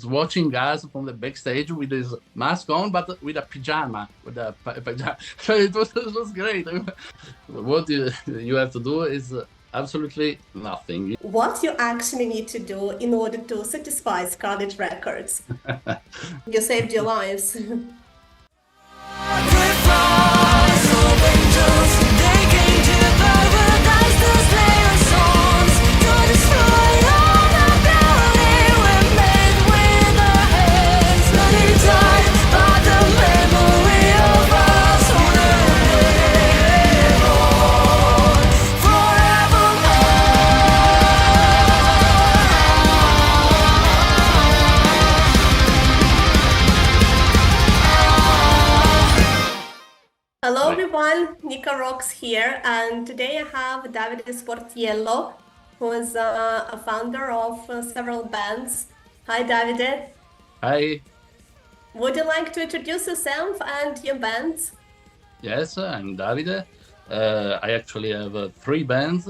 watching us from the backstage with his mask on, but with a pajama, pajama. So it was great. What you have to do is absolutely nothing. What you actually need to do in order to satisfy Scarlet Records. You saved your lives. Hello everyone, Nika Rocks here, and today I have Davide Sportiello, who is a founder of several bands. Hi Davide. Hi. Would you like to introduce yourself and your bands? Yes, I'm Davide. I actually have 3 bands.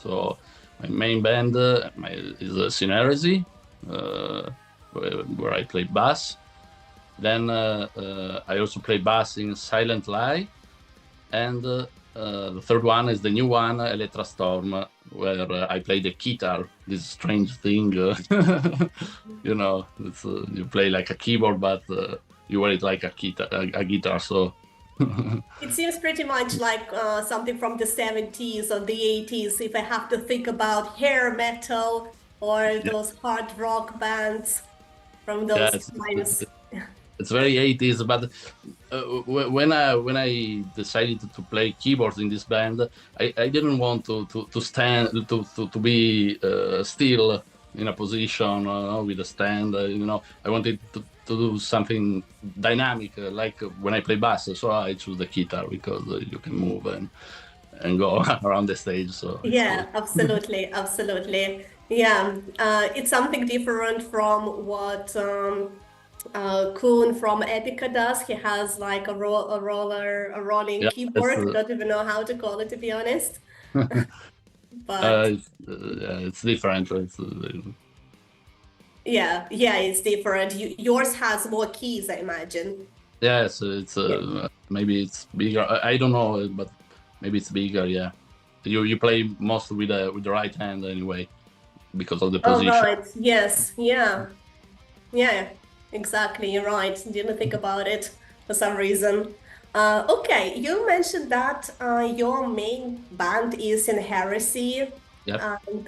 So my main band is Sinheresy, where I play bass. Then I also play bass in SilentLie. And the third one is the new one, Elettra Storm, where I play the keytar, this strange thing. You know, you play like a keyboard, but you wear it like a guitar. So It seems pretty much like something from the 70s or the 80s, if I have to think about hair metal or those hard rock bands from yeah, those times. it's very 80s. But when I decided to play keyboards in this band, I didn't want to stand to be still in a position with a stand. I wanted to do something dynamic, like when I play bass. So I choose the guitar because you can move and go around the stage. So Yeah, absolutely, absolutely. Yeah, it's something different from what Kuhn from Epica does. He has like a rolling yeah, keyboard. Don't even know how to call it, to be honest. But it's different. yeah, it's different. Yours has more keys, I imagine. Yes, it's maybe it's bigger. I don't know, but maybe it's bigger. Yeah, you play most with the right hand anyway because of the Oh, position. right. Yes. Yeah. Yeah. Exactly. You're right. Didn't think about it for some reason. Okay, you mentioned that your main band is Sinheresy. Yep. And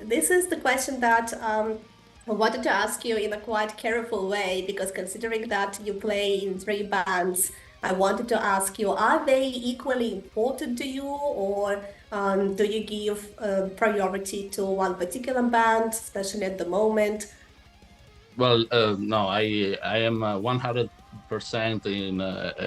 this is the question that I wanted to ask you in a quite careful way, because considering that you play in 3 bands, I wanted to ask you, are they equally important to you, or do you give priority to one particular band, especially at the moment? Well, no, I am 100% in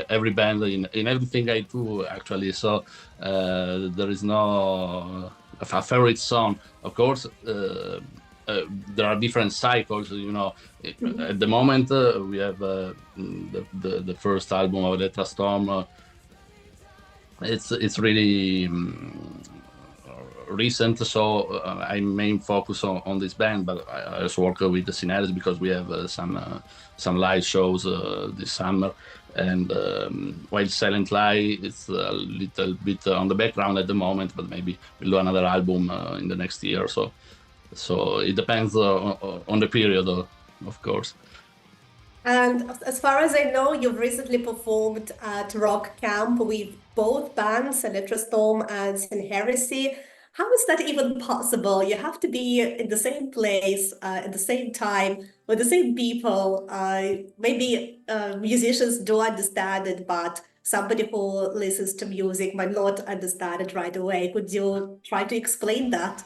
every band, in everything I do actually. So there is no a favorite song. Of course, there are different cycles. At the moment we have the first album of Elettra Storm. It's really recent, so I main focus on this band, but I also work with the Sinheresy because we have some live shows this summer. And while SilentLie is a little bit on the background at the moment, but maybe we'll do another album in the next year. So it depends on the period, of course. And as far as I know, you've recently performed at Rock Camp with both bands, Elettra Storm and Sinheresy. How is that even possible? You have to be in the same place at the same time with the same people. Maybe musicians do understand it, but somebody who listens to music might not understand it right away. Could you try to explain that?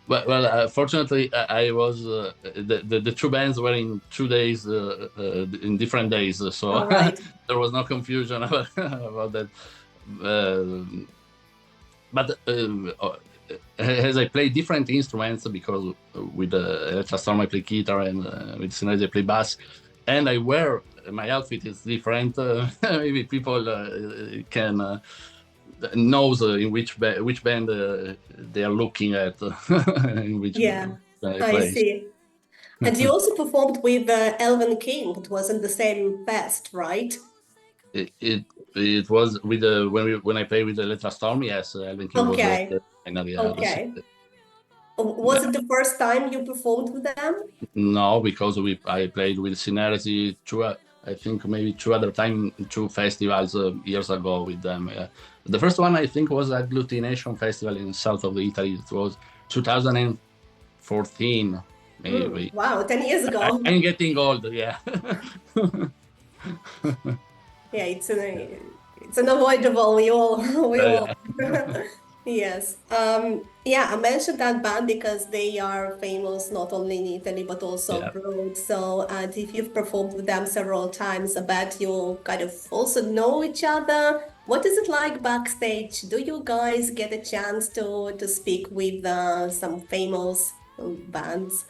Well, fortunately, I was the 2 bands were in 2 days, in different days, so All right. there was no confusion about that. But as I play different instruments, because with Elettra Storm I play guitar, and with Sinheresy I play bass, and I wear my outfit is different. Maybe people can knows in which band they are looking at, in which Yeah, I place. see. And you also performed with Elvenking. It was in the same fest, right? It was with when I played with Elettra Storm. Yes, Elvenking was Okay. the final. Yeah, Okay. Was it the first time you performed with them? no, because I played with Sinheresy I think maybe two other time, two festivals years ago with them. The first one I think was Agglutination Festival in south of Italy. It was 2014, maybe. Wow, 10 years ago. I'm getting old, yeah. Yeah, it's unavoidable. We all. Yeah. Yes. Yeah, I mentioned that band because they are famous not only in Italy but also Yeah. abroad. So, and if you've performed with them several times, I bet you kind of also know each other. What is it like backstage? Do you guys get a chance to speak with some famous bands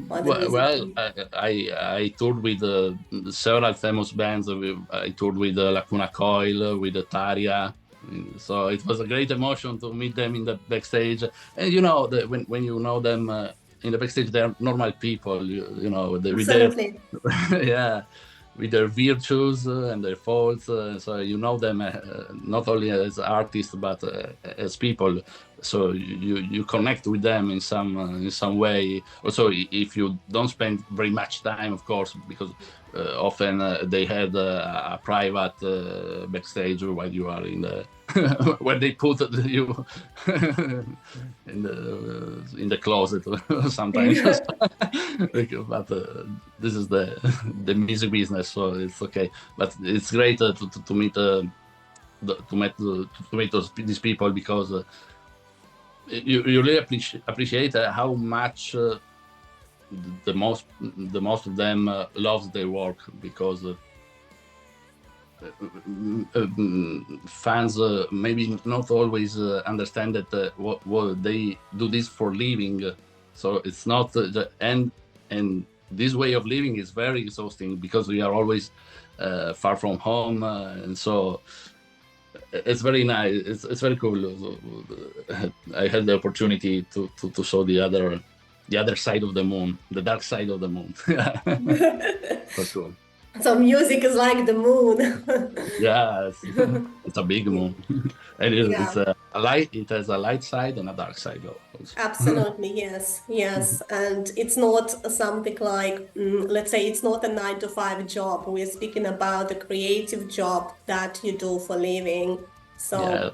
or the Well, musicians? I toured with several famous bands. I toured with Lacuna Coil, with Tarja. So it was a great emotion to meet them in the backstage. And you know, when you know them in the backstage, they're normal people. You know, with their Absolutely. yeah, with their virtues and their faults. So you know them not only as artists but as people. So you connect with them in some way. Also, if you don't spend very much time, of course, because often they had a private backstage while you are in the where they put you in the closet sometimes. But this is the music business, so it's okay. But it's great to meet these people because you really appreciate how much the most of them loves their work because fans maybe not always understand that what they do this for living. So it's not and this way of living is very exhausting because we are always far from home, and so it's very nice. It's very cool. I had the opportunity to show the other side of the moon, the dark side of the moon. For cool. So music is like the moon. Yeah, it's a big moon. And it's Yeah, a light. It has a light side and a dark side also. absolutely. Yes, yes. And it's not something like, let's say, it's not a 9 to 5 job. We're speaking about the creative job that you do for living. So, Yeah.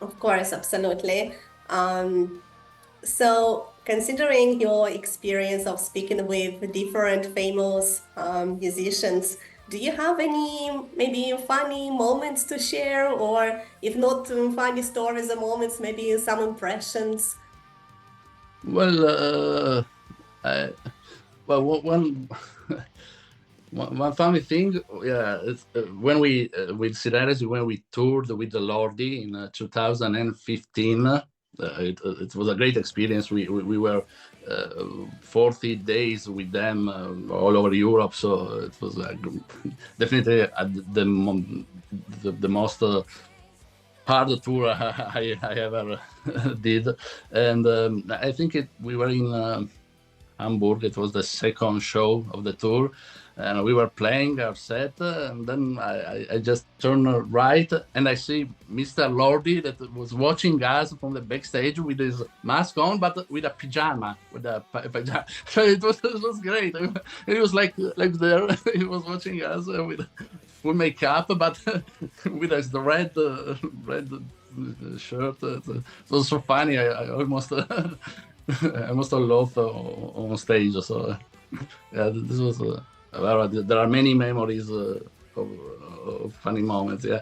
of course, absolutely. Um, so, considering your experience of speaking with different famous musicians, do you have any maybe funny moments to share, or if not funny stories or moments, maybe some impressions? Well, I, well, one funny thing, yeah, it's, when we with Sinheresy when we toured with the Lordi in 2015, it was a great experience. We were 40 days with them all over Europe, so it was definitely the most hard tour I ever did, and I think we were in Hamburg. It was the second show of the tour, and we were playing our set, and then I just turned right, and I see Mr. Lordi that was watching us from the backstage with his mask on, but with a pajama, pajama. So it was great. It was like there, he was watching us with full makeup, but with his red shirt. It was so funny. I almost. I must have laughed on stage. So yeah, this was. There are many memories of funny moments. Yeah.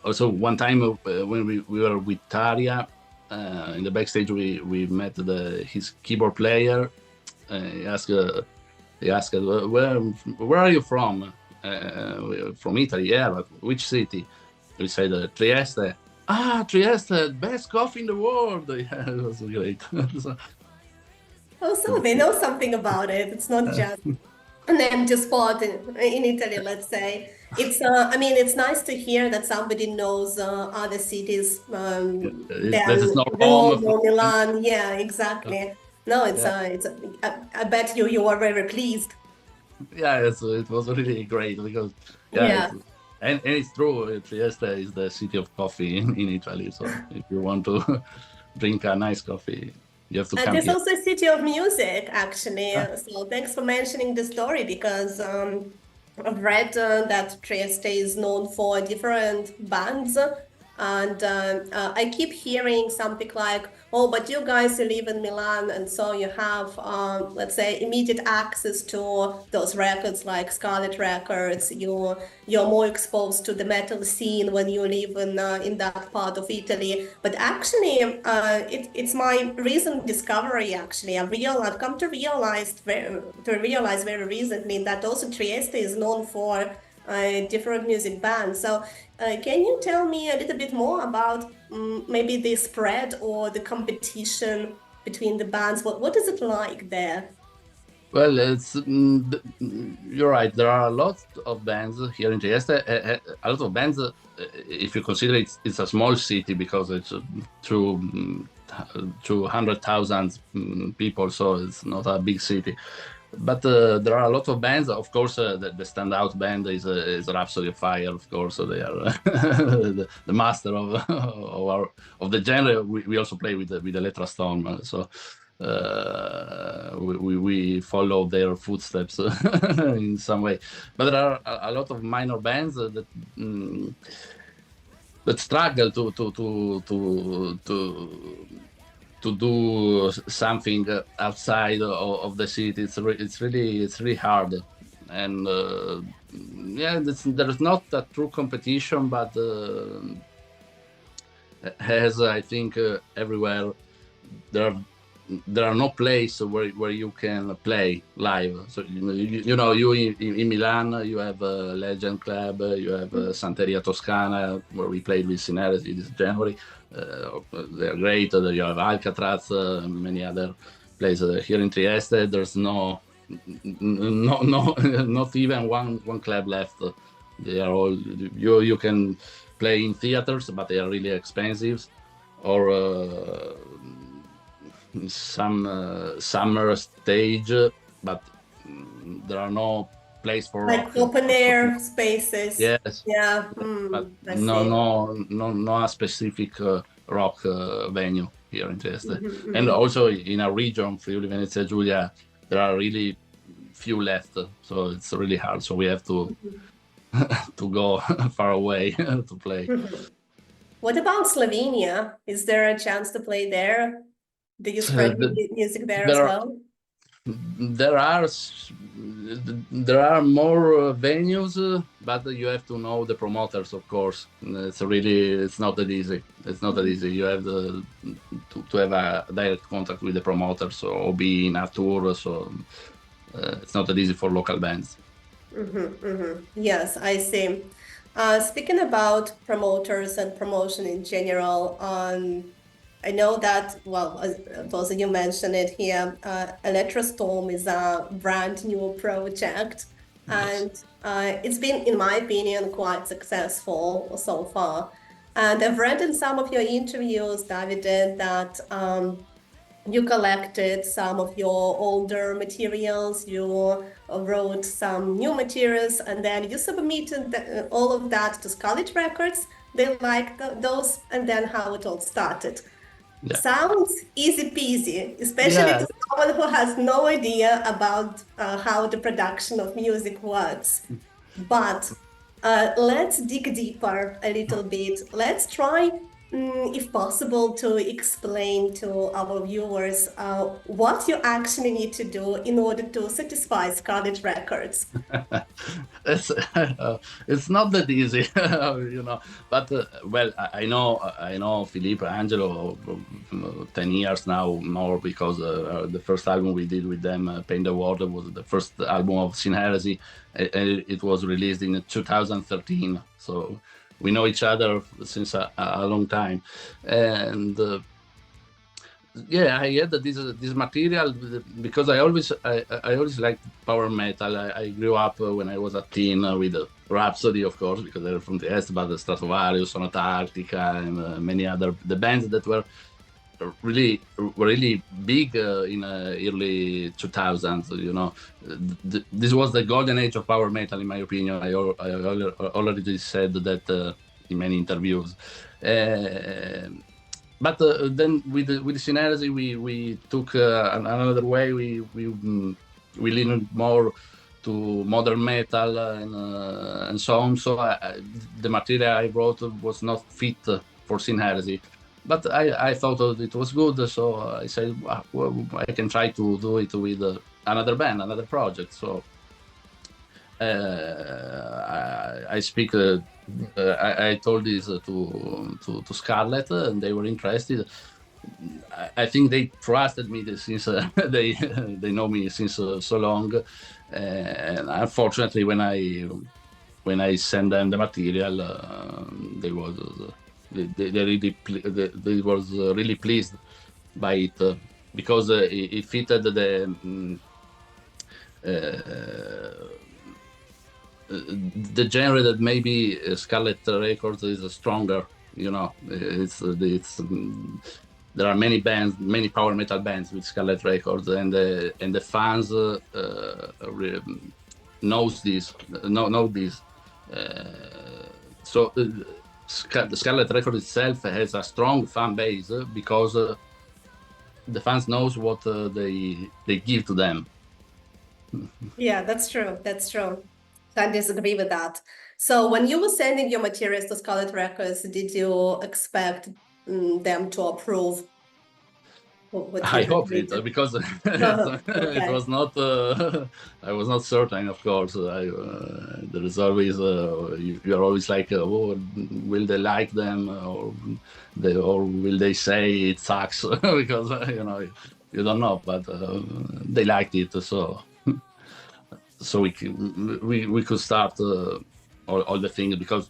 Also, one time when we were with Tarja in the backstage, we met his keyboard player. He asked, where are you from? From Italy. Yeah, but which city? We said Trieste. Ah, Trieste, best coffee in the world. Yeah, it was great. So, Oh, so they know something about it. It's not just an empty spot in Italy, let's say. I mean, it's nice to hear that somebody knows other cities that is than not home Rome for or Milan. Yeah, exactly. No, Yeah, I bet you were very pleased. yeah, it was really great because yeah, Yeah. and it's true. Trieste is the city of coffee in Italy. So if you want to drink a nice coffee, you have to And come there's here. also a city of music, actually. Ah, So thanks for mentioning the story because I've read that Trieste is known for different bands. And I keep hearing something like, oh, but you guys you live in Milan, and so you have, let's say, immediate access to those records like Scarlet Records. You're more exposed to the metal scene when you live in that part of Italy. But actually, it's my recent discovery. Actually, I've come to realize very recently that also Trieste is known for different music bands. So, can you tell me a little bit more about maybe the spread or the competition between the bands? What is it like there? well, you're right. There are a lot of bands here in Trieste. A lot of bands, if you consider it's a small city because it's through 200,000 people, so it's not a big city. But there are a lot of bands. Of course, the standout band is Rhapsody of Fire. Of course, they are the master of the genre. We also play with Elettra Storm, so we follow their footsteps in some way. But there are a lot of minor bands that struggle to do something outside of the city. It's really hard, and yeah, there's not a true competition, but as I think everywhere there are no place where you can play live. So you in Milan you have Legend Club, you have Santeria Toscana where we played with Sinheresy this January. They're great. You have Alcatraz, many other places. Here in Trieste, there's not even one club left. They are all you can play in theaters, but they are really expensive, or some summer stage, but there are no place for Like rock. open air spaces. Yes, Yeah, but I see. no a specific rock venue here in Trieste. Mhm, And mhm. also in our region, Friuli Venezia Giulia, there are really few left, so it's really hard. So we have to to go far away to play. Mhm. What about Slovenia? Is there a chance to play there? Do you spread music there as There are well? There are there are more venues, but you have to know the promoters, of course. It's not that easy. It's not that easy. You have to have a direct contact with the promoters or be in a tour. So it's not that easy for local bands. Yes, I see. Speaking about promoters and promotion in general, I know that, well, both of you mentioned it here, Elettra Storm is a brand new project, Yes. and it's been, in my opinion, quite successful so far. And I've read in some of your interviews, Davide, that you collected some of your older materials, you wrote some new materials, and then you submitted all of that to Scarlet Records. They liked those, and then how it all started. Yeah. Sounds easy peasy, especially Yeah. to someone who has no idea about how the production of music works. But let's dig deeper a little bit. Let's try, if possible, to explain to our viewers what you actually need to do in order to satisfy Scarlet Records. it's it's not that easy, But well, I know Filippo Angelo 10 years now more because the first album we did with them, Paint the Water, was the first album of Sinheresy, and it was released in 2013. So we know each other since a long time, and. Yeah, I had this material because I always liked power metal. I grew up when I was a teen with Rhapsody, of course, because they're from the East, but the Stratovarius, Sonata Arctica, and many other the bands that were really big in early 2000s. This was the golden age of power metal, in my opinion. I already said that in many interviews. But then with Sinheresy, we took another way. We leaned more to modern metal and so on. So the material I wrote was not fit for Sinheresy. But I thought it was good, so I said, well, I can try to do it with another band, another project. So I speak. I told this to Scarlet, and they were interested. I think they trusted me since they know me since so long. And unfortunately, when I sent them the material, they was really pleased by it because it fitted the genre that maybe Scarlet Records is stronger. There are many bands, many power metal bands with Scarlet Records, and the fans know this. So the Scarlet Records itself has a strong fan base because the fans knows what they give to them. Yeah, that's true. That's true. Can't disagree with that. So when you were sending your materials to Scarlet Records, did you expect them to approve what I you hope had it because okay. it was not. I was not certain, of course. There is always you are always like, oh, will they like them, or will they say it sucks because you don't know, but they liked it, so we could start all the things, because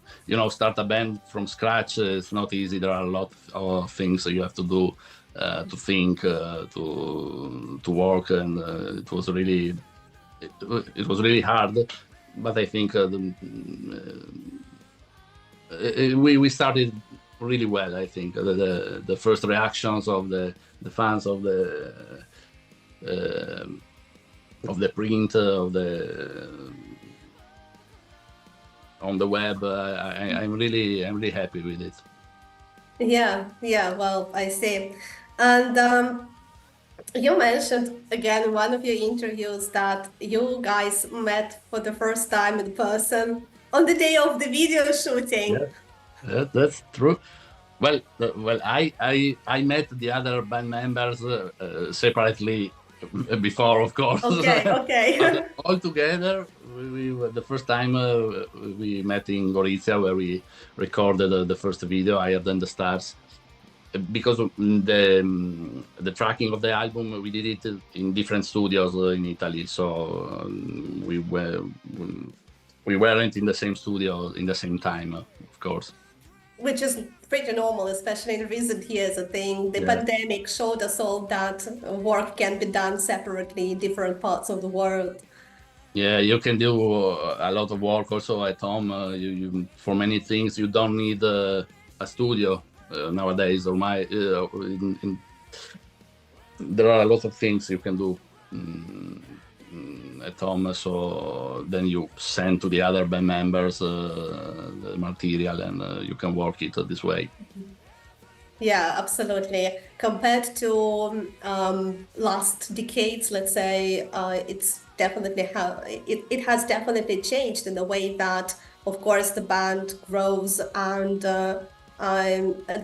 start a band from scratch is not easy. There are a lot of things that you have to do, to think, to work, and it was really hard. But I think we started really well. I think the first reactions of the fans of the print on the web, I'm really happy with it. Yeah, well, I see. And you mentioned again in one of your interviews that you guys met for the first time in person on the day of the video shooting. Yeah, that's true. Well, I met the other band members separately before, of course. Okay. But all together, we were the first time we met in Gorizia, where we recorded the first video, Higher Than the Stars. Because the tracking of the album, we did it in different studios in Italy, so we weren't in the same studio in the same time, of course. Which is pretty normal, especially in recent years. I think the pandemic showed us all that work can be done separately in different parts of the world. Yeah, you can do a lot of work also at home. You for many things you don't need a studio nowadays. Or there are a lot of things you can do at home. So then you send to the other band members the material, and you can work it this way. Yeah, absolutely. Compared to last decades, let's say, it's definitely it has definitely changed in the way that, of course, the band grows and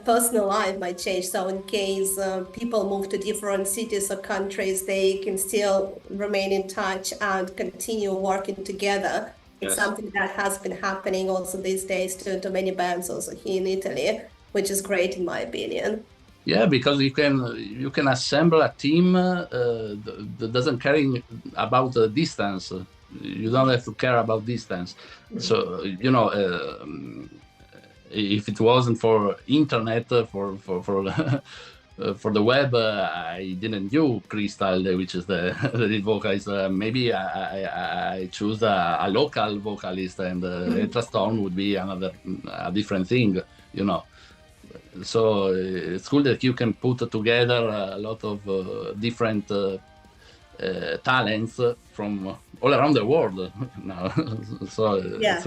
personal life might change. So in case people move to different cities or countries, they can still remain in touch and continue working together. It's something that has been happening also these days to many bands also here in Italy, which is great in my opinion. Yeah, because you can assemble a team that doesn't care about distance. You don't have to care about distance. So if it wasn't for internet, for for the web, I didn't do Crystal, which is the lead vocalist. Maybe I choose a local vocalist, and Elettra Storm would be a different thing, So it's cool that you can put together a lot of different talents from all around the world now. So Yeah.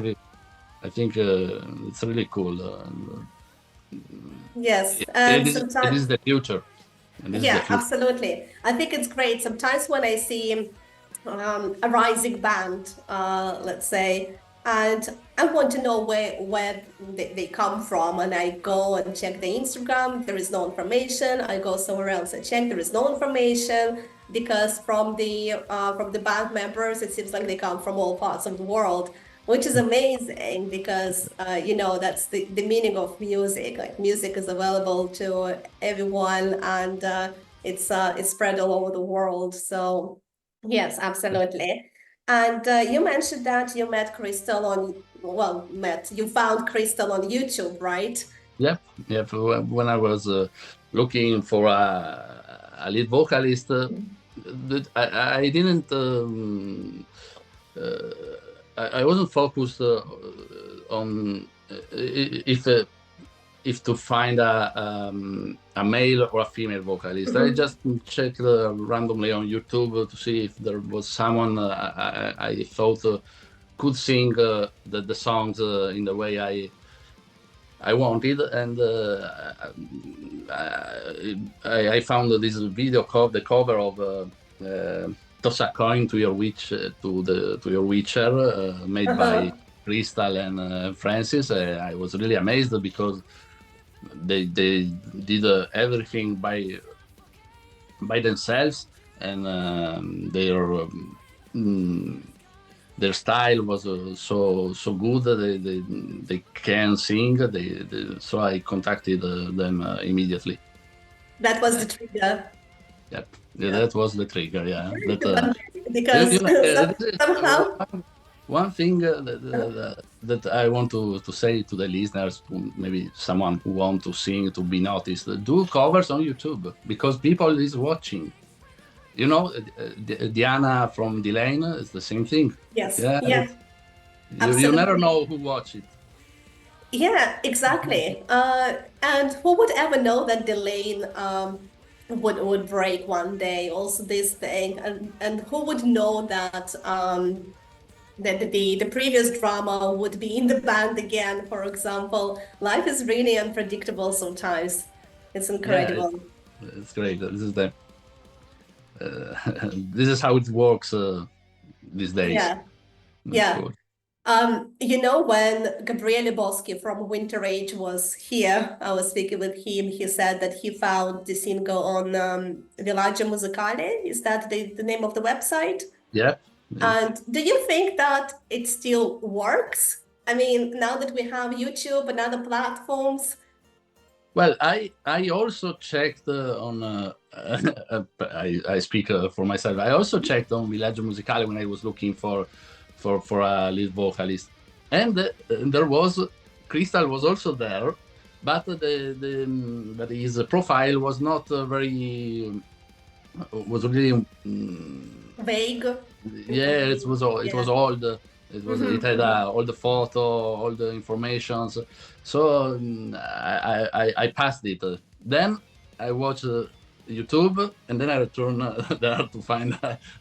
I think it's really cool. Yes. It And is, it is sometimes, the future. And this is the yeah, future. absolutely. I think it's great. Sometimes when I see a rising band, let's say, and I want to know where they come from, and I go and check the Instagram. There is no information. I go somewhere else and check. There is no information because from the band members, it seems like they come from all parts of the world, which is amazing because that's the meaning of music. Like music is available to everyone, and it's spread all over the world. So. Yes, absolutely. And you mentioned that you met Crystal you found Crystal on YouTube, right? Yep, yep. When I was looking for a lead vocalist, I didn't. Uh, I wasn't focused on if to find a male or a female vocalist. I Mhm. just checked randomly on YouTube to see if there was someone I thought could sing the songs in the way I wanted, and I found this video the cover of Toss a Coin to Your Witch to your Witcher, made by Uh-huh. Crystal and Francis. I was really amazed because they did everything by themselves, and mm, their style was so good. They can sing. So I contacted them immediately. That was Uh, the trigger. yep, yeah, Yeah. that was the trigger. Yeah, that Because this is somehow. one thing Uh, that I want to say to the listeners, to maybe someone who want to sing to be noticed. Do covers on YouTube because people is watching. Diana from Delane is the same thing. yes, Yeah, yeah, you never absolutely. know who watch it. Yeah, exactly. And who would ever know that Delane would break one day? Also, this thing, and who would know that that the previous drama would be in the band again, for example. Life is really unpredictable sometimes. It's Yeah, incredible. it's great. This is the this is how it works these days. Yeah, That's yeah. cool. When Gabriele Boschi from Winter Age was here, I was speaking with him. He said that he found the single on Villaggio Musicale. Is that the name of the website? Yeah. And do you think that it still works? I mean, now that we have YouTube and other platforms. Well, I also checked on. I speak for myself. I also checked on Villaggio Musicale when I was looking for a lead vocalist, and there was Crystal was also there, but but his profile was not very was really Vague. yeah, it Yeah. was old. It Mhm. had all the photo, all the informations. So I passed it. Then I watched YouTube, and then I return there to find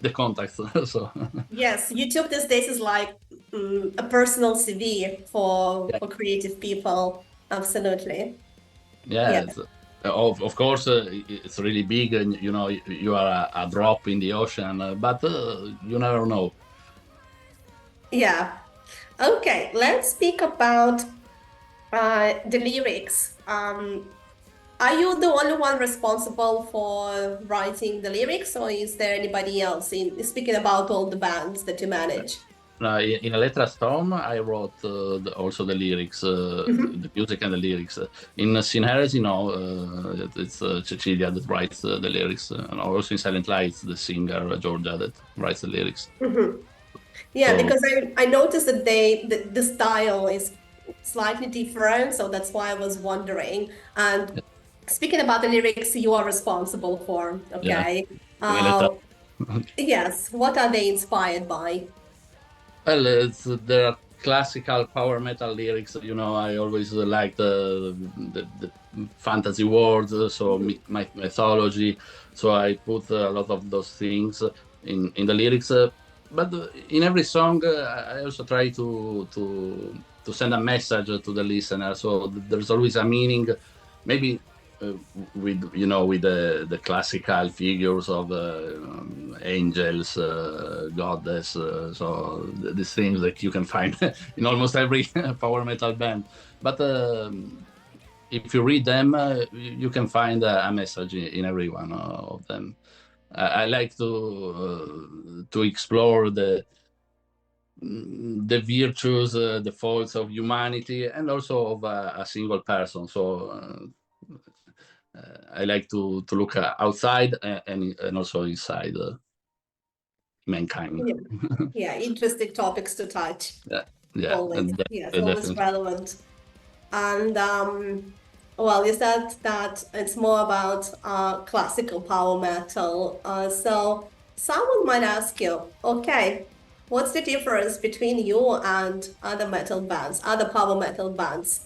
the contacts. So Yes, YouTube these days is like a personal CV for yeah, creative people. Absolutely. yeah. Yeah. Of course, it's really big, and you are a drop in the ocean, but you never know. Yeah. Okay, let's speak about the lyrics. Are you the only one responsible for writing the lyrics, or is there anybody else in speaking about all the bands that you manage? In Elettra Storm, I wrote also the lyrics, Mhm. the music and the lyrics. In Sinheresy, no, it's Cecilia that writes the lyrics. And also in SilentLie, it's the singer Georgia that writes the lyrics. Mhm. Yeah, So, because I noticed that the style is slightly different, so that's why I was wondering. And speaking about the lyrics you are responsible for, yeah, okay? in Elettra. Yes, what are they inspired by? Well, there are classical power metal lyrics, you know, I always like the fantasy words, so mythology. So I put a lot of those things in the lyrics. But in every song, I also try to send a message to the listener. So there's always a meaning, maybe with with the classical figures of angels, goddess, so these things that you can find in almost every power metal band. But if you read them, you can find a message in every one of them. I like to explore the virtues, the faults of humanity, and also of a single person. So I like to look outside and also inside mankind. Yeah, interesting topics to touch. Yeah, Always, yes, always definitely. relevant. And well, you said that it's more about classical power metal. So someone might ask you, okay, what's the difference between you and other metal bands, other power metal bands?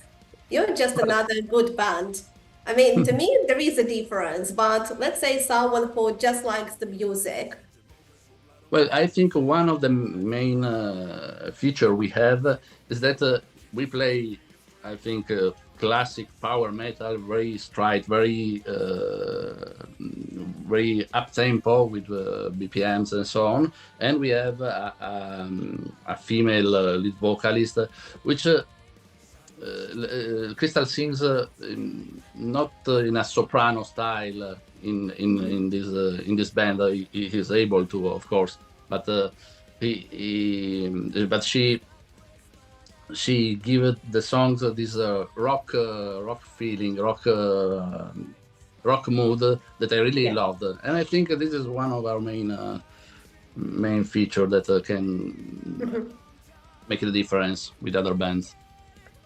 You're just another good band. I mean, to me, there is a difference, but let's say someone who just likes the music. Well, I think one of the main feature we have is that we play, I think, classic power metal, very straight, very up tempo with BPMs and so on. And we have a female lead vocalist, which Crystal sings not in a soprano style in this band. He is able to, of course, but but she give the songs this rock feeling, rock mood that I really loved, and I think this is one of our main feature that can make a difference with other bands.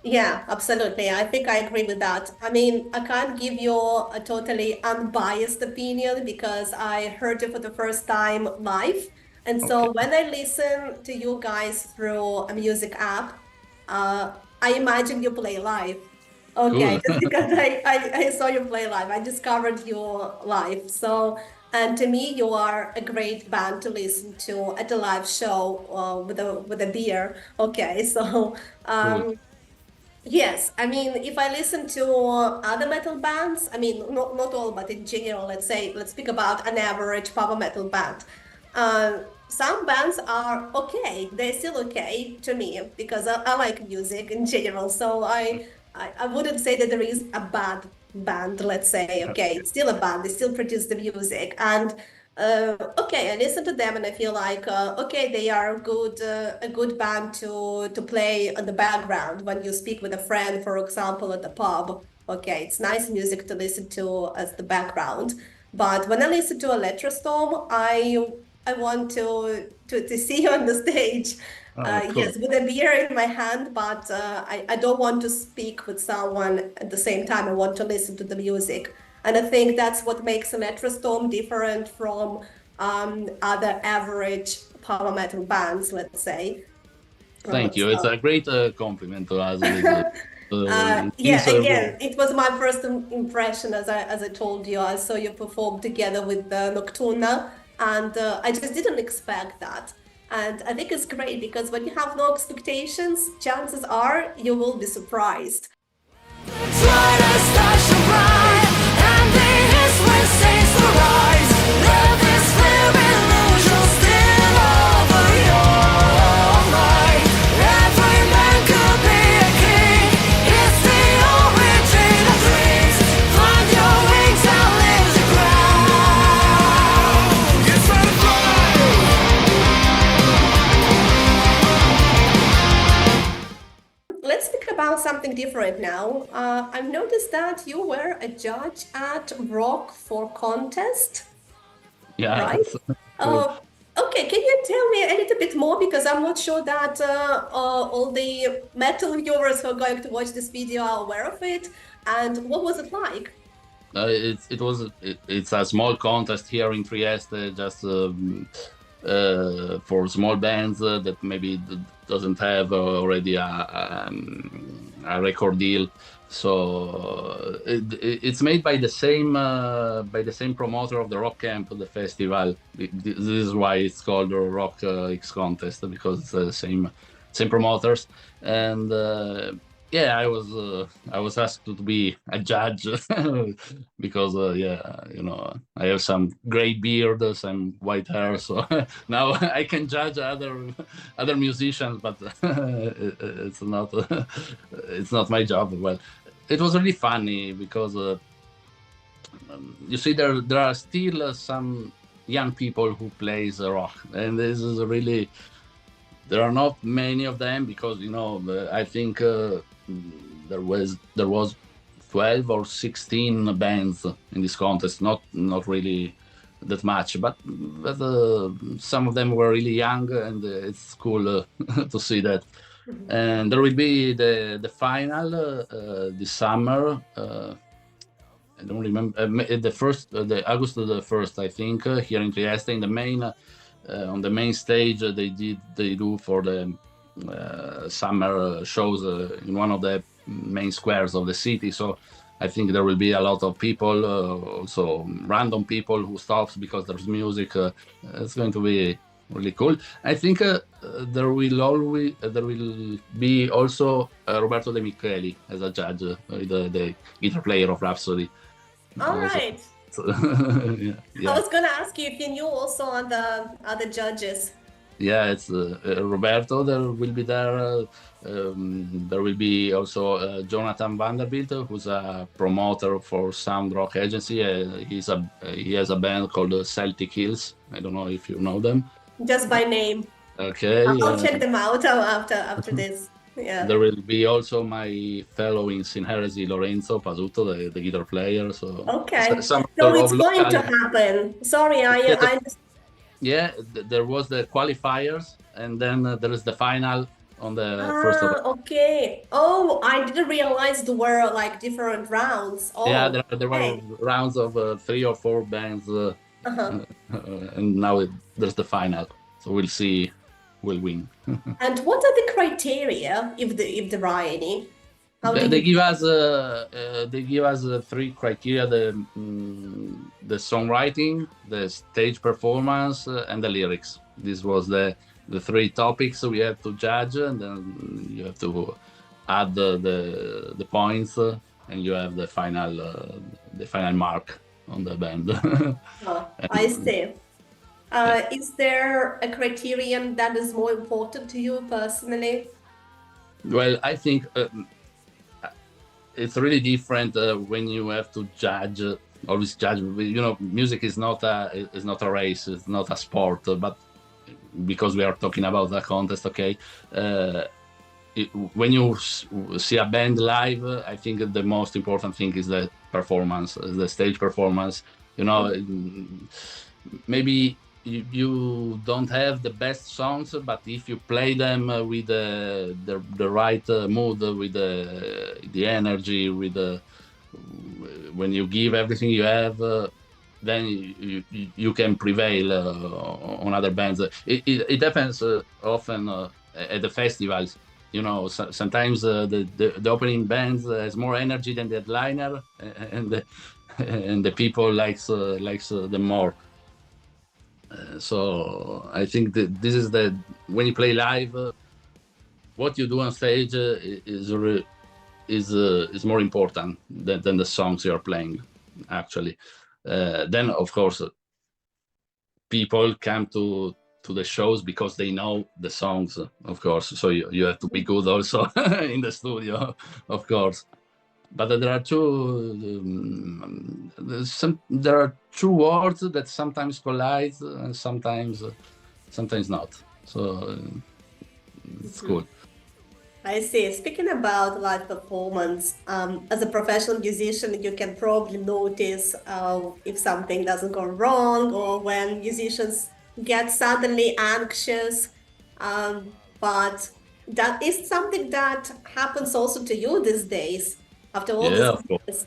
Yeah, absolutely. I think I agree with that. I mean, I can't give you a totally unbiased opinion because I heard you for the first time live. And so when I listen to you guys through a music app, I imagine you play live. Okay, Cool. just because I saw you play live, I discovered you live. So, and to me, you are a great band to listen to at a live show with a beer. Okay, so Cool. yes, I mean, if I listen to other metal bands, I mean, not all, but in general, let's speak about an average power metal band. Some bands are okay. They're still okay to me because I like music in general. So I wouldn't say that there is a bad band, let's say. Okay, it's still a band. They still produce the music. And okay, I listen to them and I feel like okay, they are a good band to play on the background when you speak with a friend, for example, at the pub. Okay, it's nice music to listen to as the background. But when I listen to Elettra Storm, I want to see you on the stage. Cool. Yes, with a beer in my hand, but I don't want to speak with someone at the same time. I want to listen to the music. And I think that's what makes Elettra Storm different from other average power metal bands, let's say. Thank you. It's a great compliment to us. Yeah, again, it was my first impression, as I told you. I saw you perform together with Nocturna, and I just didn't expect that. And I think it's great because when you have no expectations, chances are you will be surprised. Let's speak about something different now. I've noticed that you were a judge at Rock for Contest. Yeah. Right? Cool. Okay, can you tell me a little bit more? Because I'm not sure that all the metal viewers who are going to watch this video are aware of it. And what was it like? It's a small contest here in Trieste, just for small bands that maybe doesn't have already a record deal. So it's made by the same promoter of the Rock Camp, the festival. This is why it's called the Rock X Contest, because it's the same promoters. And yeah, I was asked to be a judge because yeah, I have some gray beard, some white hair, so now I can judge other musicians, but it's not my job. Well, it was really funny because you see there are still some young people who plays rock, and this is really, there are not many of them because I think there was 12 or 16 bands in this contest, not really that much, but some of them were really young, and it's cool to see that. And there will be the final this summer. I don't remember the August the 1st, I think, here in Trieste, in the main on the main stage. They do for the summer shows in one of the main squares of the city. So I think there will be a lot of people, also random people who stops because there's music. It's going to be really cool. I think there will be also Roberto De Michele as a judge, the guitar player of Rhapsody. All right. So, I was gonna ask you if you knew also on the other judges. Yeah, it's Roberto. There will be there. There will be also Jonathan Vanderbilt, who's a promoter for Sound Rock Agency. He has a band called Celtic Hills. I don't know if you know them. Just by name. Okay. I'll check them out after this. Yeah. There will be also my fellow in Sinheresy, Lorenzo Pasuto, the guitar player. So okay. So it's going to happen. Sorry, yeah, there was the qualifiers, and then there is the final on the first of. Okay. Oh, I didn't realize there were like different rounds. Oh, yeah, there were rounds of 3 or 4 bands, and now there's the final. So we'll see who will win. And what are the criteria, if there are any? They give us 3 criteria: the songwriting, the stage performance, and the lyrics. This was the 3 topics we have to judge, and then you have to add the points, and you have the final mark on the band. I see. Is there a criterion that is more important to you personally? Well, I think it's really different when you have to judge. Always judge. Music is not a race. It's not a sport. But because we are talking about a contest, okay. When you see a band live, I think the most important thing is the performance, the stage performance. Maybe you don't have the best songs, but if you play them with the right mood, with the energy, when you give everything you have, then you can prevail on other bands. It happens often at the festivals. Sometimes the opening band has more energy than the headliner, and the people likes them more. So I think that this is when you play live, what you do on stage is more important than the songs you are playing, actually. Then of course people come to the shows because they know the songs, of course. So you have to be good also in the studio, of course. But there are two words that sometimes collide and sometimes not. So it's cool. I see. Speaking about live performance, as a professional musician, you can probably notice if something doesn't go wrong or when musicians get suddenly anxious. But that is something that happens also to you these days after all Yeah, this.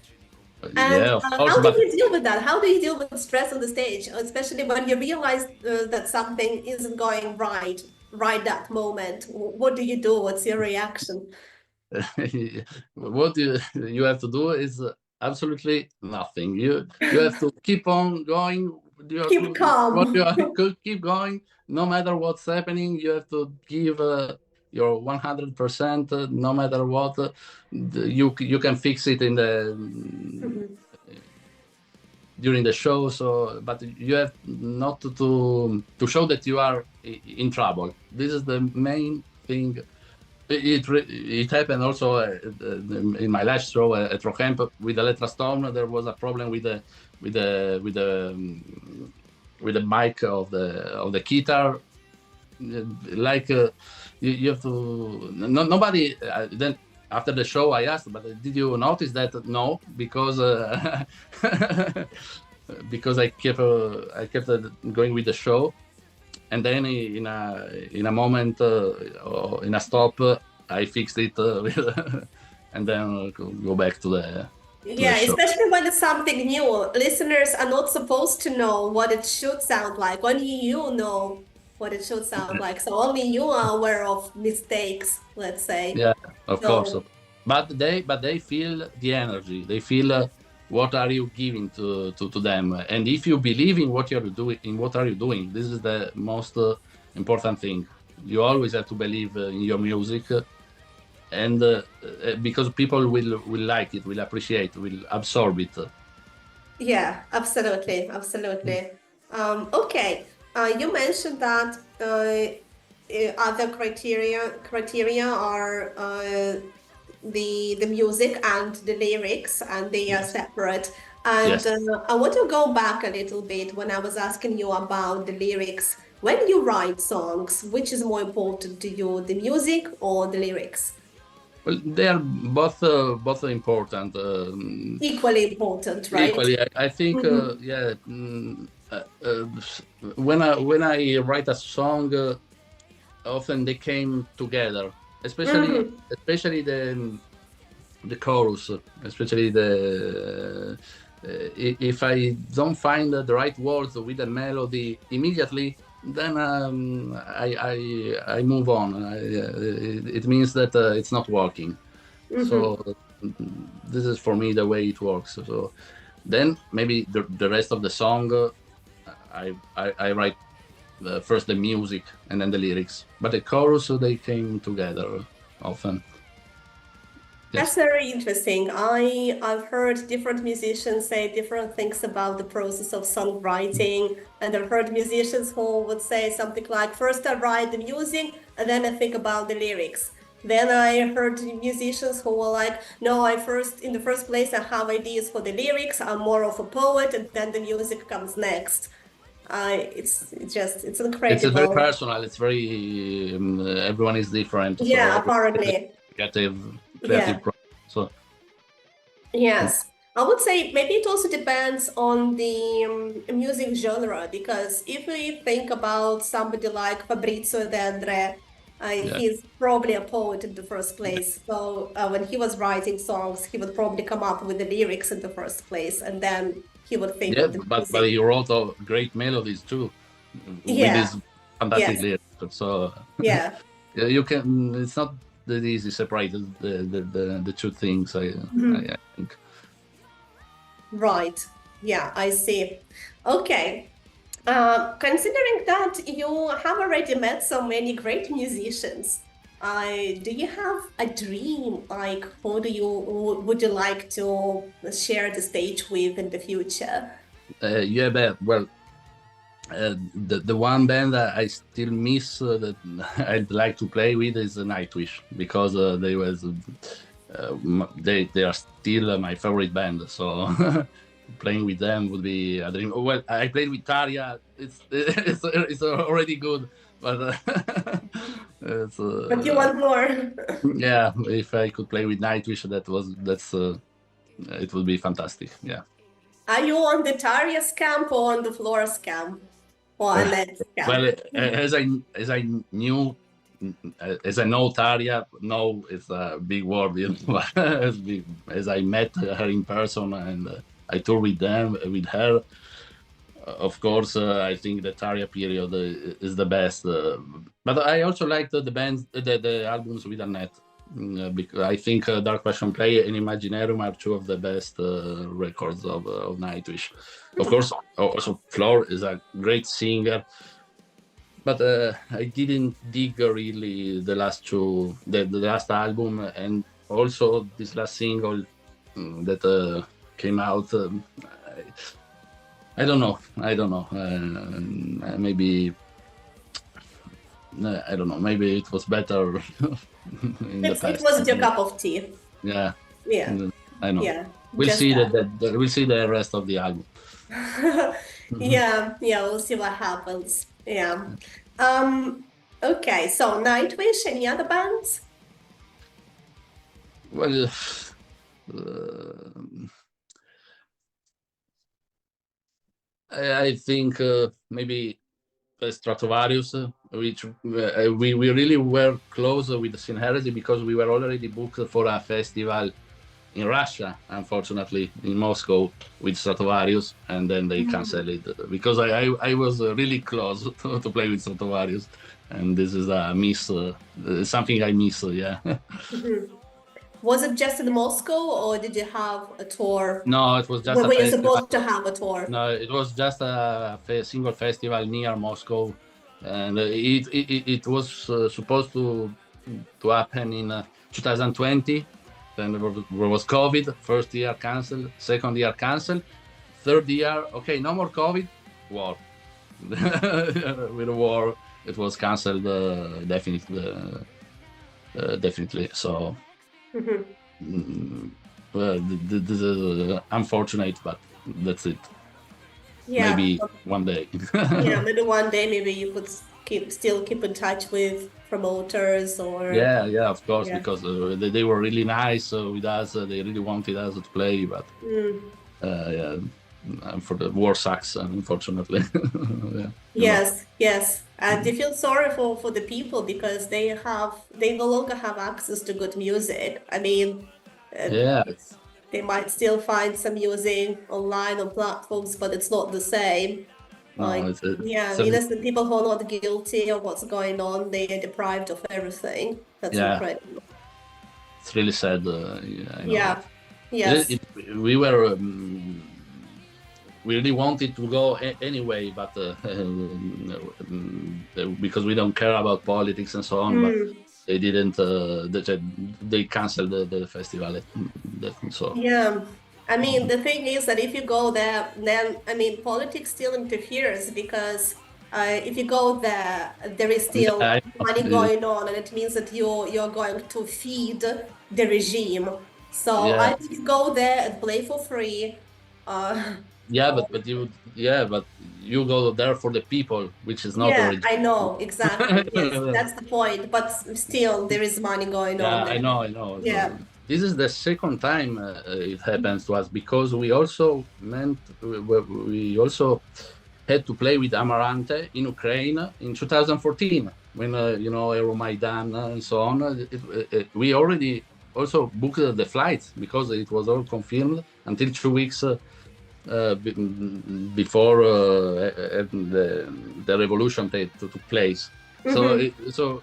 And Yeah, of course, how do but you deal with that? How do you deal with stress on the stage, especially when you realize that something isn't going right that moment? What do you do? What's your reaction? what you have to do is absolutely nothing. You have to keep on going. Keep What you calm. are, keep going no matter what's happening. You have to give your 100%, no matter what. You can fix it in the Mhm. during the show. So, but you have not to show that you are in trouble. This is the main thing. It happened also in my last show at Rock Camp with Elettra Storm. There was a problem with with the with the with the mic of the keytar. Like you have to. No, nobody. Then after the show, I asked, but did you notice that? No, because because I kept going with the show, and then in a moment or in a stop, I fixed it and then go back to the Yeah, show. especially when it's something new. Listeners are not supposed to know what it should sound like. Only you know what it should sound like. So only you are aware of mistakes, let's say. Yeah, of course. So But they feel the energy. They feel what are you giving to them, and if you believe in what you're doing, in what are you doing, this is the most important thing. You always have to believe in your music, and because people will like it, will appreciate, will absorb it. yeah, absolutely, absolutely. Okay, you mentioned that other criteria are the music and the lyrics, and they are Yes. separate. And Yes. I want to go back a little bit when I was asking you about the lyrics. When you write songs, which is more important to you, the music or the lyrics? Well, they are both important. Equally important, right? Equally, I think, Mhm. yeah. When I write a song, often they came together, especially Mhm. especially the chorus, especially if I don't find the right words with the melody immediately, then I move on. It means that it's not working. Mhm. So this is for me the way it works. So then maybe the rest of the song, I write first the music and then the lyrics, but the chorus, they came together often. That's Yes. very interesting. I've heard different musicians say different things about the process of songwriting, and I've heard musicians who would say something like, first I write the music and then I think about the lyrics. Then I heard musicians who were like, no, in the first place, I have ideas for the lyrics. I'm more of a poet, and then the music comes next. It's It's a very incredible. personal. It's very everyone is different, so Yeah, everyone is a apparently. creative creative Yeah. process. So Yes, I would say maybe it also depends on the music genre, because if we think about somebody like Fabrizio De André, yeah, he's probably a poet in the first place. So when he was writing songs, he would probably come up with the lyrics in the first place, and then he would think yeah, of the but music. he wrote great melodies too with Yeah, his fantastic yes, lyrics. So yeah. yeah, you can. It's not that easy separated the two things. Mhm. I think. Right. Yeah, I see. Okay. Considering that you have already met so many great musicians, do you have a dream? Like, would you like to share the stage with in the future? Yeah, but well, the one band that I still miss that I'd like to play with is Nightwish, because they are still my favorite band. So playing with them would be a dream. Well, I played with Tarja. It's already good, but it's, But you want more? yeah. If I could play with Nightwish, that's it would be fantastic. Yeah. Are you on the Tarja's camp or on the Flora's camp or Annette's Well, camp? as I knew as I know Tarja, no, it's a big word, you know. As I met her in person and I toured with her. Of course, I think the Tarja period is the best. But I also like the bands, the albums with Anette. Because I think Dark Passion Play and Imaginarium are two of the best records of Nightwish. Of course, also Floor is a great singer, but I didn't dig really the last two, the last album, and also this last single that came out. I don't know. Maybe I don't know. Maybe it was better in the past. It wasn't your cup of tea. Yeah. Yeah. I know. Yeah. We'll see we'll see the rest of the album. Yeah. We'll see what happens. Yeah. Okay. So Nightwish. Any other bands? Well, I think maybe Stratovarius, which we really were close with the Sinheresy because we were already booked for a festival in Russia, unfortunately, in Moscow with Stratovarius, and then they canceled it because I was really close to play with Stratovarius, and this is a miss, something I miss, yeah. Was it just in Moscow, or did you have a tour? No, it was just Were you festival. supposed to have a tour? No, it was just a single festival near Moscow, and it was supposed to happen in 2020. Then there was COVID. First year cancelled, second year cancelled, third year okay, no more COVID. War. With the war, it was cancelled definitely. So. Well, this is unfortunate, but that's it. Yeah. Maybe one day. Yeah, maybe one day, maybe you could still keep in touch with promoters or. Yeah, of course, because they were really nice with us. They really wanted us to play, but yeah, for the war sucks, unfortunately. Yes, and you feel sorry for the people because they no longer have access to good music. I mean, they might still find some music online on platforms, but it's not the same. Innocent people who are not guilty of what's going on, they are deprived of everything. That's incredible. It's really sad. Yes. We were. We really wanted to go anyway, but because we don't care about politics and so on, but they didn't. They canceled the festival. So I mean, the thing is that if you go there, then I mean, politics still interferes because if you go there, there is still money going on, and it means that you're going to feed the regime. So I think you go there and play for free. But you go there for the people, which is not original. I know, exactly. Yes, that's the point. But still, there is money going on there. I know. Yeah. So, this is the second time it happens to us because we also had to play with Amaranthe in Ukraine in 2014 when Euromaidan and so on. We already also booked the flights because it was all confirmed until 2 weeks. Before the revolution took place. So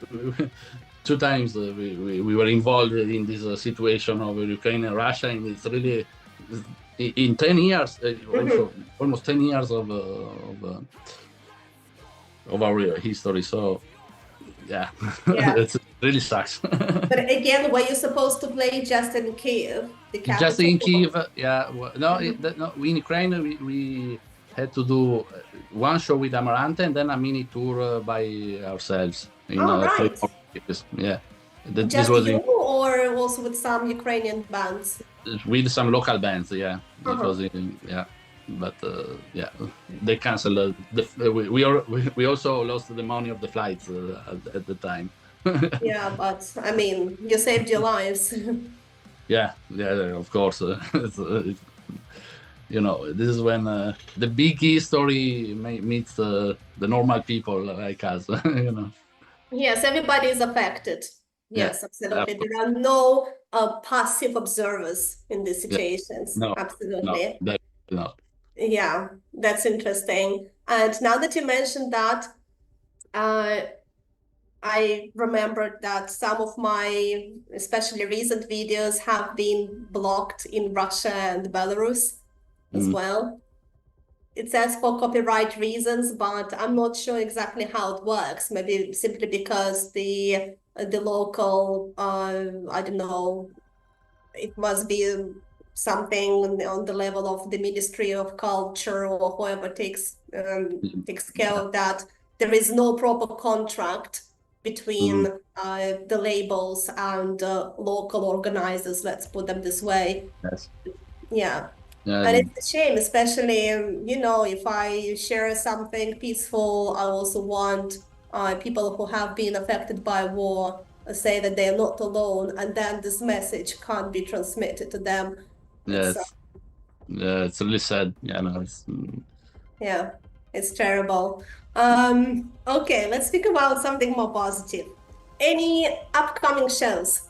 2 times we were involved in this situation of Ukraine and Russia, and it's really in 10 years, also almost 10 years of our history. So it really sucks. But again, were you supposed to play just in Kiev? Just in Kiev, in Ukraine we had to do one show with Amaranthe and then a mini tour by ourselves. This was or also with some Ukrainian bands? With some local bands, because but they canceled. We also lost the money of the flights at the time. But I mean, you saved your lives. Of course. This is when the big history meets the normal people like us. Yes, everybody is affected. Yeah, Yes, absolutely. There are no passive observers in these yeah. situations. No, no, Absolutely. definitely not. Yeah, that's interesting. And now that you mentioned that, uh, I remembered that some of my, especially recent videos, have been blocked in Russia and Belarus as Mm, well. It says for copyright reasons, but I'm not sure exactly how it works. Maybe simply because the local, I don't know, it must be something on the level of the Ministry of Culture or whoever takes care yeah. of that. There is no proper contract between Mm, the labels and local organizers, let's put them this way. yes. Yeah. Yeah. And it's a shame, especially, if I share something peaceful, I also want people who have been affected by war say that they are not alone, and then this message can't be transmitted to them. It's Yes. Yeah, it's really sad. Yeah, no, Yeah, it's terrible. Okay, let's speak about something more positive. Any upcoming shows?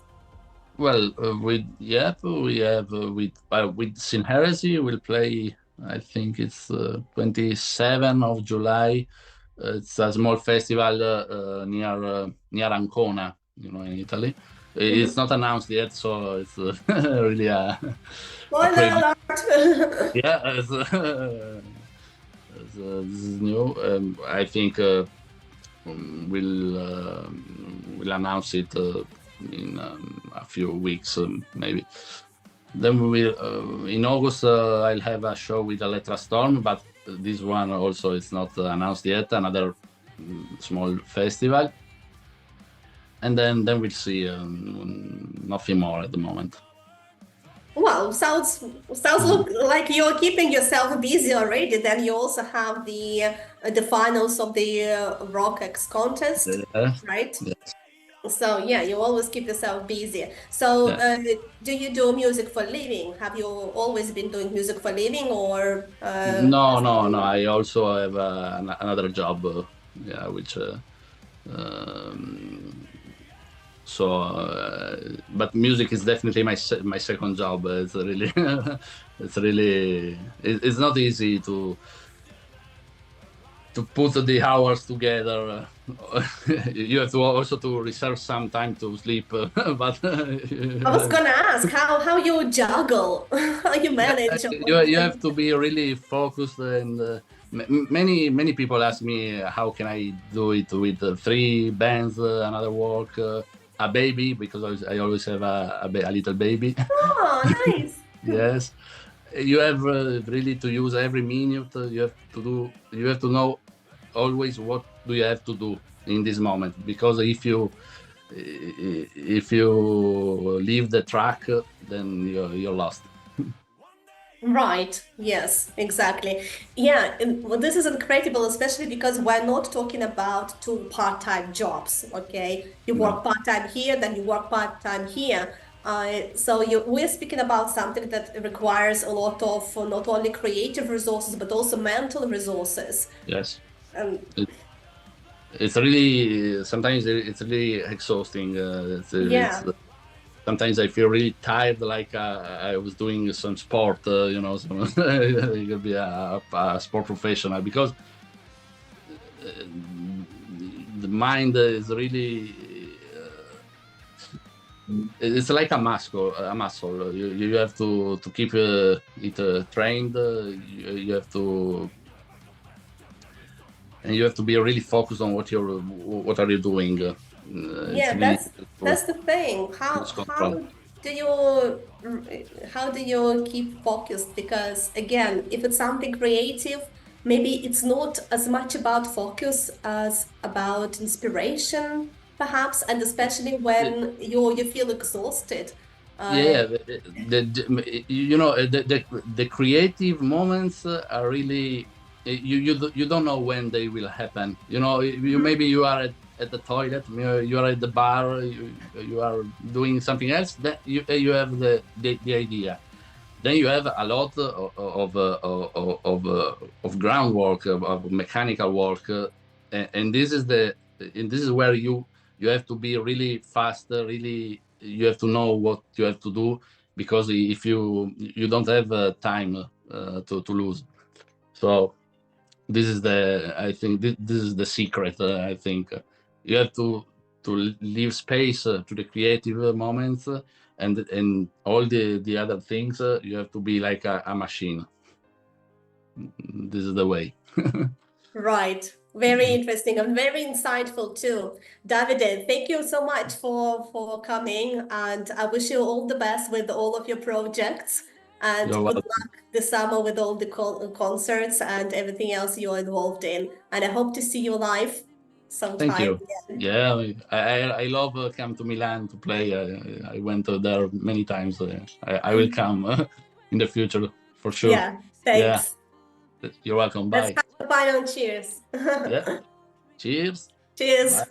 well, we have with Sinheresy we'll play. I think it's 27 of July. It's a small festival near Ancona, in Italy. It's Mhm. not announced yet, so it's really a Spoiler preview. alert! Yeah, this is new. I think we'll announce it in a few weeks, maybe. Then we will in August. I'll have a show with Elettra Storm, but this one also is not announced yet. Another small festival, and then we'll see. Nothing more at the moment. Wow, sounds like you're keeping yourself busy already. Then you also have the finals of the Rock X contest, Yeah, right? yeah, So yeah, you always keep yourself busy. So yeah. do you do music for living? Have you always been doing music for living, or No, no, no. I also have another job. Yeah, which. Um, but music is definitely my second job. It's really, it's not easy to put the hours together. You have to also to reserve some time to sleep, but I was gonna ask how you juggle, how you yeah, manage all you these you have things. to be really focused. And many people ask me how can I do it with three bands, another work, a baby, because I always have a little baby. Oh, nice. Yes, you have really to use every minute. You have to know always what do you have to do in this moment, because if you leave the track, then you're lost. Right. Yes, exactly. Yeah, and well, this is incredible, especially because we're not talking about two part-time jobs, okay? You No. work part-time here, then you work part-time here. We're speaking about something that requires a lot of not only creative resources, but also mental resources. Yes. Um, It's really sometimes it's really exhausting. It's yeah. sometimes I feel really tired, like I was doing some sport. You could be a sport professional, because the mind is really. It's like a muscle. A muscle. You have to keep it trained. You have to, and you have to be really focused on what are you doing. It's Yeah, really that's the thing. lose control. Do you how do you keep focused? Because again, if it's something creative, maybe it's not as much about focus as about inspiration, perhaps, and especially when you feel exhausted. Uh, Yeah, the creative moments are really you don't know when they will happen. Maybe you are at the toilet, you are at the bar, you are doing something else. That you have the idea. Then you have a lot of groundwork, of mechanical work, and this is where you have to be really fast, really, you have to know what you have to do, because if you don't have time to lose. So this is I think this is the secret. I think you have to leave space to the creative moments, and all the other things, you have to be like a machine. This is the way. Right. Very interesting and very insightful too. Davide, thank you so much for coming, and I wish you all the best with all of your projects, and You're good welcome. luck this summer with all the concerts and everything else you're involved in. And I hope to see you live Thank sometime you. again. Yeah, I love come to Milan to play. I went there many times. I will come in the future for sure. Yeah, Yeah, thanks. you're welcome. Let's Bye. have a final cheers. Yeah. Cheers. Cheers. Bye.